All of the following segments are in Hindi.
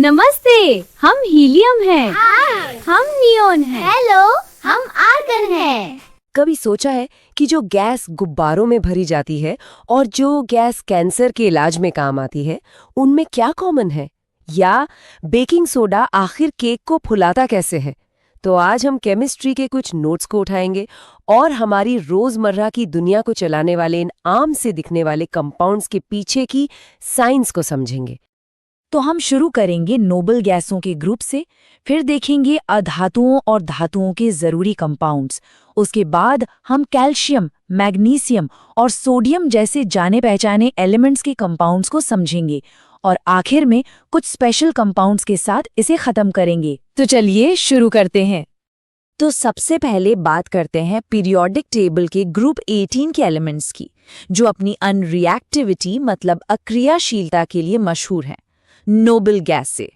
नमस्ते, हम हीलियम हैं। हम नियोन हैं। हेलो, हम आर्गन हैं। कभी सोचा है कि जो गैस गुब्बारों में भरी जाती है और जो गैस कैंसर के इलाज में काम आती है, उनमें क्या कॉमन है? या बेकिंग सोडा आखिर केक को फुलाता कैसे है? तो आज हम केमिस्ट्री के कुछ नोट्स को उठाएंगे और हमारी रोजमर्रा की दुनिया को चलाने वाले इन आम से दिखने वाले कंपाउंड्स के पीछे की साइंस को समझेंगे। तो हम शुरू करेंगे नोबल गैसों के ग्रुप से, फिर देखेंगे अधातुओं और धातुओं के जरूरी कंपाउंड्स। उसके बाद हम कैल्शियम, मैग्नीशियम और सोडियम जैसे जाने पहचाने एलिमेंट्स के कंपाउंड्स को समझेंगे और आखिर में कुछ स्पेशल कंपाउंड्स के साथ इसे खत्म करेंगे। तो चलिए शुरू करते हैं। तो सबसे पहले बात करते हैं पीरियोडिक टेबल के ग्रुप 18 के एलिमेंट्स की, जो अपनी अनरिएक्टिविटी मतलब अक्रियाशीलता के लिए मशहूर हैं, नोबल गैस से।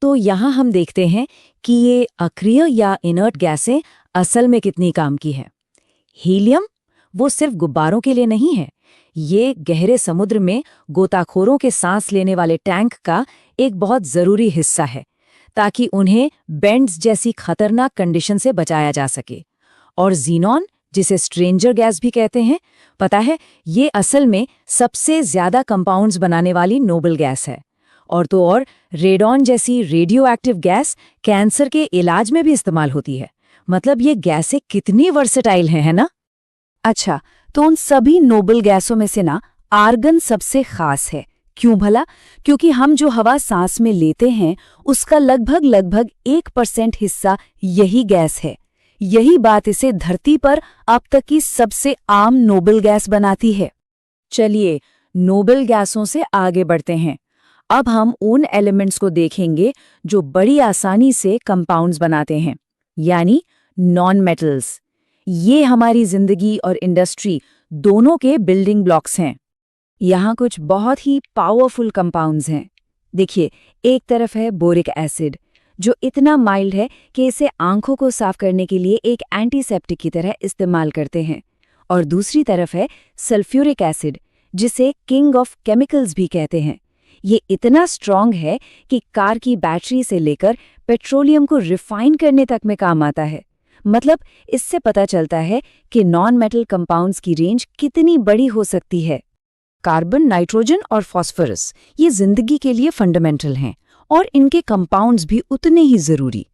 तो यहाँ हम देखते हैं कि ये अक्रिय या इनर्ट गैसें असल में कितनी काम की हैं। हीलियम वो सिर्फ गुब्बारों के लिए नहीं है, ये गहरे समुद्र में गोताखोरों के सांस लेने वाले टैंक का एक बहुत जरूरी हिस्सा है, ताकि उन्हें बेंड्स जैसी खतरनाक कंडीशन से बचाया जा सके। और ज़ीनॉन, जिसे स्ट्रेंजर गैस भी कहते हैं, पता है ये असल में सबसे ज्यादा कंपाउंड्स बनाने वाली नोबल गैस है। और तो और रेडॉन जैसी रेडियो एक्टिव गैस कैंसर के इलाज में भी इस्तेमाल होती है। मतलब ये गैसें कितनी वर्सेटाइल हैं, है ना? अच्छा, तो उन सभी नोबल गैसों में से ना आर्गन सबसे खास है। क्यों भला? क्योंकि हम जो हवा सांस में लेते हैं उसका लगभग 1% हिस्सा यही गैस है। यही बात इसे धरती पर अब तक की सबसे आम नोबल गैस बनाती है। चलिए नोबल गैसों से आगे बढ़ते हैं। अब हम उन एलिमेंट्स को देखेंगे जो बड़ी आसानी से कंपाउंड्स बनाते हैं, यानी नॉन मेटल्स। ये हमारी जिंदगी और इंडस्ट्री दोनों के बिल्डिंग ब्लॉक्स हैं। यहाँ कुछ बहुत ही पावरफुल कंपाउंड्स हैं। देखिए, एक तरफ है बोरिक एसिड, जो इतना माइल्ड है कि इसे आंखों को साफ करने के लिए एक एंटीसेप्टिक की तरह इस्तेमाल करते हैं। और दूसरी तरफ है सल्फ्यूरिक एसिड, जिसे किंग ऑफ केमिकल्स भी कहते हैं। ये इतना स्ट्रॉन्ग है कि कार की बैटरी से लेकर पेट्रोलियम को रिफाइन करने तक में काम आता है। मतलब इससे पता चलता है कि नॉन मेटल कंपाउंड्स की रेंज कितनी बड़ी हो सकती है। कार्बन, नाइट्रोजन और फास्फोरस ये जिंदगी के लिए फंडामेंटल हैं और इनके कंपाउंड्स भी उतने ही जरूरी।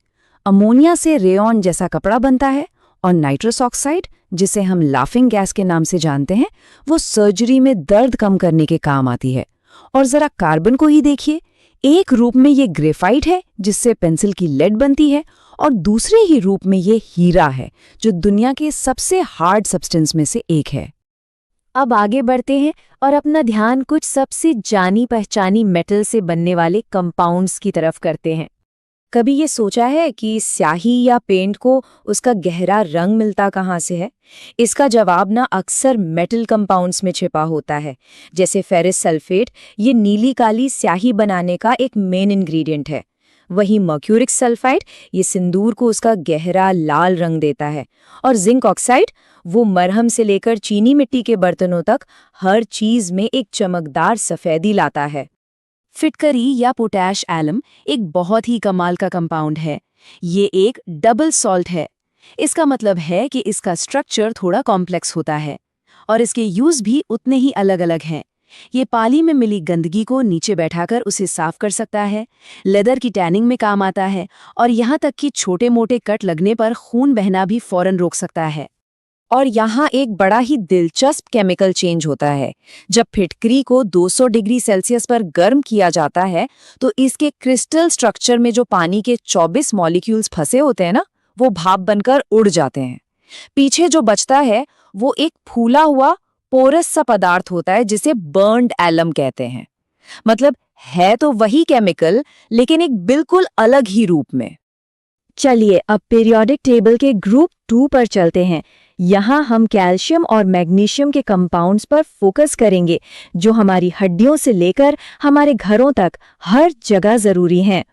अमोनिया से रेयॉन जैसा कपड़ा बनता है और नाइट्रस ऑक्साइड, जिसे हम लाफिंग गैस के नाम से जानते हैं, वो सर्जरी में दर्द कम करने के काम आती है। और जरा कार्बन को ही देखिए, एक रूप में ये ग्रेफाइट है जिससे पेंसिल की लेड बनती है, और दूसरे ही रूप में ये हीरा है जो दुनिया के सबसे हार्ड सब्सटेंस में से एक है। अब आगे बढ़ते हैं और अपना ध्यान कुछ सबसे जानी पहचानी मेटल से बनने वाले कंपाउंड्स की तरफ करते हैं। कभी ये सोचा है कि स्याही या पेंट को उसका गहरा रंग मिलता कहाँ से है? इसका जवाब ना अक्सर मेटल कंपाउंड्स में छिपा होता है। जैसे फेरस सल्फेट, ये नीली काली स्याही बनाने का एक मेन इंग्रेडिएंट है। वहीं मर्क्यूरिक सल्फाइड, ये सिंदूर को उसका गहरा लाल रंग देता है। और जिंक ऑक्साइड, वो मरहम से लेकर चीनी मिट्टी के बर्तनों तक हर चीज में एक चमकदार सफेदी लाता है। फिटकरी या पोटैश एलम एक बहुत ही कमाल का कंपाउंड है। ये एक डबल सॉल्ट है। इसका मतलब है कि इसका स्ट्रक्चर थोड़ा कॉम्प्लेक्स होता है और इसके यूज भी उतने ही अलग अलग हैं। ये पाली में मिली गंदगी को नीचे बैठाकर उसे साफ कर सकता है, लेदर की टैनिंग में काम आता है और यहाँ तक कि छोटे मोटे कट लगने पर खून बहना भी फौरन रोक सकता है। और यहाँ एक बड़ा ही दिलचस्प केमिकल चेंज होता है। जब फिटकरी को 200 डिग्री सेल्सियस पर गर्म किया जाता है तो इसके क्रिस्टल स्ट्रक्चर में जो पानी के 24 मॉलिक्यूल्स फंसे होते हैं ना, वो भाप बनकर उड़ जाते हैं। पीछे जो बचता है वो एक फूला हुआ पोरस सा पदार्थ होता है जिसे बर्न्ड एलम कहते हैं। मतलब है तो वही केमिकल, लेकिन एक बिल्कुल अलग ही रूप में। चलिए अब पीरियोडिक टेबल के ग्रुप 2 पर चलते हैं। यहाँ हम कैल्शियम और मैग्नीशियम के कंपाउंड्स पर फोकस करेंगे, जो हमारी हड्डियों से लेकर हमारे घरों तक हर जगह जरूरी हैं।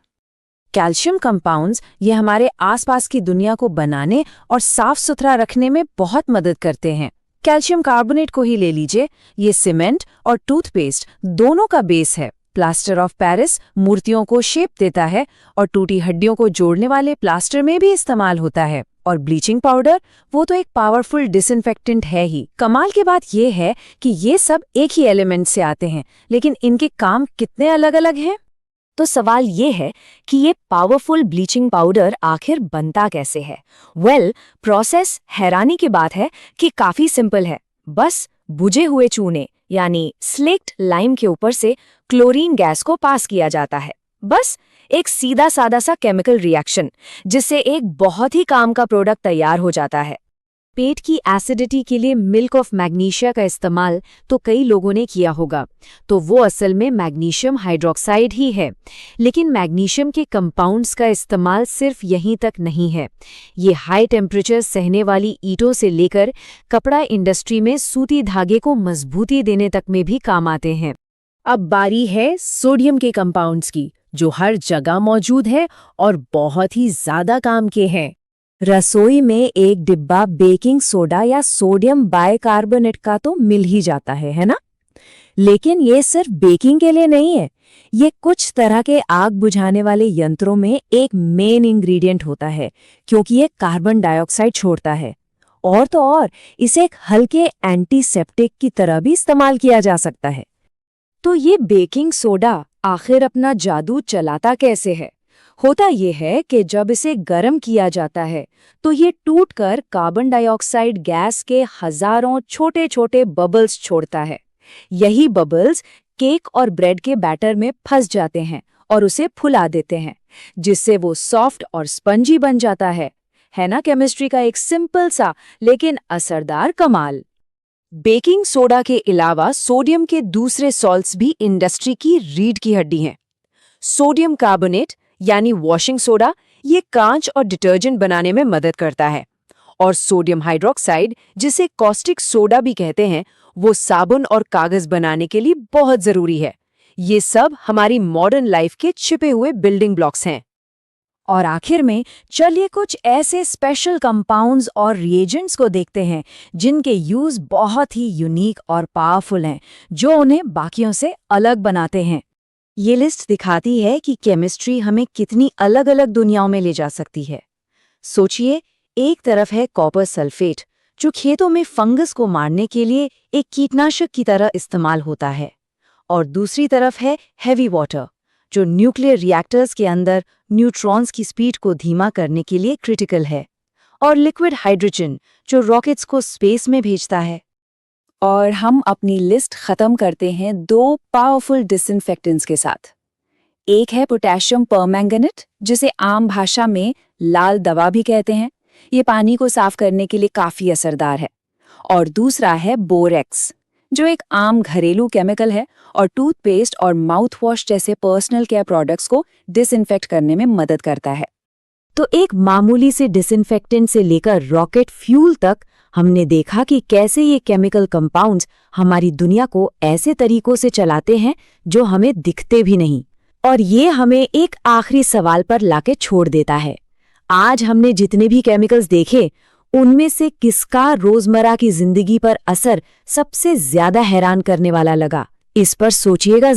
कैल्शियम कंपाउंड्स ये हमारे आसपास की दुनिया को बनाने और साफ सुथरा रखने में बहुत मदद करते हैं। कैल्शियम कार्बोनेट को ही ले लीजिए, ये सीमेंट और टूथपेस्ट दोनों का बेस है। प्लास्टर ऑफ पेरिस मूर्तियों को शेप देता है और टूटी हड्डियों को जोड़ने वाले प्लास्टर में भी इस्तेमाल होता है। और ब्लीचिंग पाउडर, वो तो एक पावरफुल डिसइंफेक्टेंट है ही। कमाल की बात ये है कि ये सब एक ही एलिमेंट से आते हैं, लेकिन इनके काम कितने अलग-अलग हैं। तो सवाल ये है कि ये पावरफुल ब्लीचिंग पाउडर आखिर बनता कैसे है। प्रोसेस हैरानी की बात है कि काफी सिंपल है। बस बुझे हुए चूने यानी स्लेक्ट लाइम के ऊपर से क्लोरीन गैस को पास किया जाता है। बस एक सीधा सादा सा केमिकल रिएक्शन, जिससे एक बहुत ही काम का प्रोडक्ट तैयार हो जाता है। पेट की एसिडिटी के लिए मिल्क ऑफ मैग्नीशिया का इस्तेमाल तो कई लोगों ने किया होगा, तो वो असल में मैग्नीशियम हाइड्रोक्साइड ही है। लेकिन मैग्नीशियम के कंपाउंड्स का इस्तेमाल सिर्फ यहीं तक नहीं है। ये हाई टेम्परेचर सहने वाली ईंटों से लेकर कपड़ा इंडस्ट्री में सूती धागे को मजबूती देने तक में भी काम आते हैं। अब बारी है सोडियम के कंपाउंड्स की, जो हर जगह मौजूद है और बहुत ही ज्यादा काम के हैं। रसोई में एक डिब्बा बेकिंग सोडा या सोडियम बाइकार्बोनेट का तो मिल ही जाता है ना? लेकिन ये सिर्फ बेकिंग के लिए नहीं है। ये कुछ तरह के आग बुझाने वाले यंत्रों में एक मेन इंग्रेडिएंट होता है, क्योंकि ये कार्बन डाइऑक्साइड छोड़ता है। और तो और इसे एक हल्के एंटीसेप्टिक की तरह भी इस्तेमाल किया जा सकता है। तो ये बेकिंग सोडा आखिर अपना जादू चलाता कैसे है? होता ये है कि जब इसे गर्म किया जाता है तो ये टूटकर कार्बन डाइऑक्साइड गैस के हजारों छोटे छोटे बबल्स छोड़ता है। यही बबल्स केक और ब्रेड के बैटर में फंस जाते हैं और उसे फुला देते हैं, जिससे वो सॉफ्ट और स्पंजी बन जाता है ना? केमिस्ट्री का एक सिंपल सा लेकिन असरदार कमाल। बेकिंग सोडा के अलावा सोडियम के दूसरे सॉल्ट्स भी इंडस्ट्री की रीढ़ की हड्डी हैं। सोडियम कार्बोनेट यानी वॉशिंग सोडा, ये कांच और डिटर्जेंट बनाने में मदद करता है। और सोडियम हाइड्रोक्साइड, जिसे कॉस्टिक सोडा भी कहते हैं, वो साबुन और कागज बनाने के लिए बहुत जरूरी है। ये सब हमारी मॉडर्न लाइफ के छिपे हुए बिल्डिंग ब्लॉक्स हैं। और आखिर में चलिए कुछ ऐसे स्पेशल कंपाउंड्स और रिएजेंट्स को देखते हैं जिनके यूज बहुत ही यूनिक और पावरफुल हैं, जो उन्हें बाकियों से अलग बनाते हैं। ये लिस्ट दिखाती है कि केमिस्ट्री हमें कितनी अलग अलग दुनियाओं में ले जा सकती है। सोचिए, एक तरफ है कॉपर सल्फेट, जो खेतों में फंगस को मारने के लिए एक कीटनाशक की तरह इस्तेमाल होता है, और दूसरी तरफ है हेवी वाटर, जो न्यूक्लियर रिएक्टर्स के अंदर न्यूट्रॉन्स की स्पीड को धीमा करने के लिए क्रिटिकल है, और लिक्विड हाइड्रोजन, जो रॉकेट्स को स्पेस में भेजता है। और हम अपनी लिस्ट खत्म करते हैं दो पावरफुल डिसइंफेक्टेंट्स के साथ। एक है पोटेशियम परमैंगनेट, जिसे आम भाषा में लाल दवा भी कहते हैं। ये पानी को साफ करने के लिए काफी असरदार है। और दूसरा है बोरेक्स, जो एक आम घरेलू केमिकल है और टूथपेस्ट और माउथ वॉश जैसे पर्सनल केयर प्रोडक्ट्स को डिसइंफेक्ट करने में मदद करता है। तो एक मामूली से डिसइंफेक्टेंट से लेकर रॉकेट फ्यूल तक हमने देखा कि कैसे ये केमिकल कंपाउंड्स हमारी दुनिया को ऐसे तरीकों से चलाते हैं जो हमें दिखते भी नहीं। और ये हमें एक आखिरी सवाल पर लाके छोड़ देता है। आज हमने जितने भी केमिकल्स देखे, उनमें से किसका रोजमर्रा की जिंदगी पर असर सबसे ज्यादा हैरान करने वाला लगा? इस पर सोचिएगा।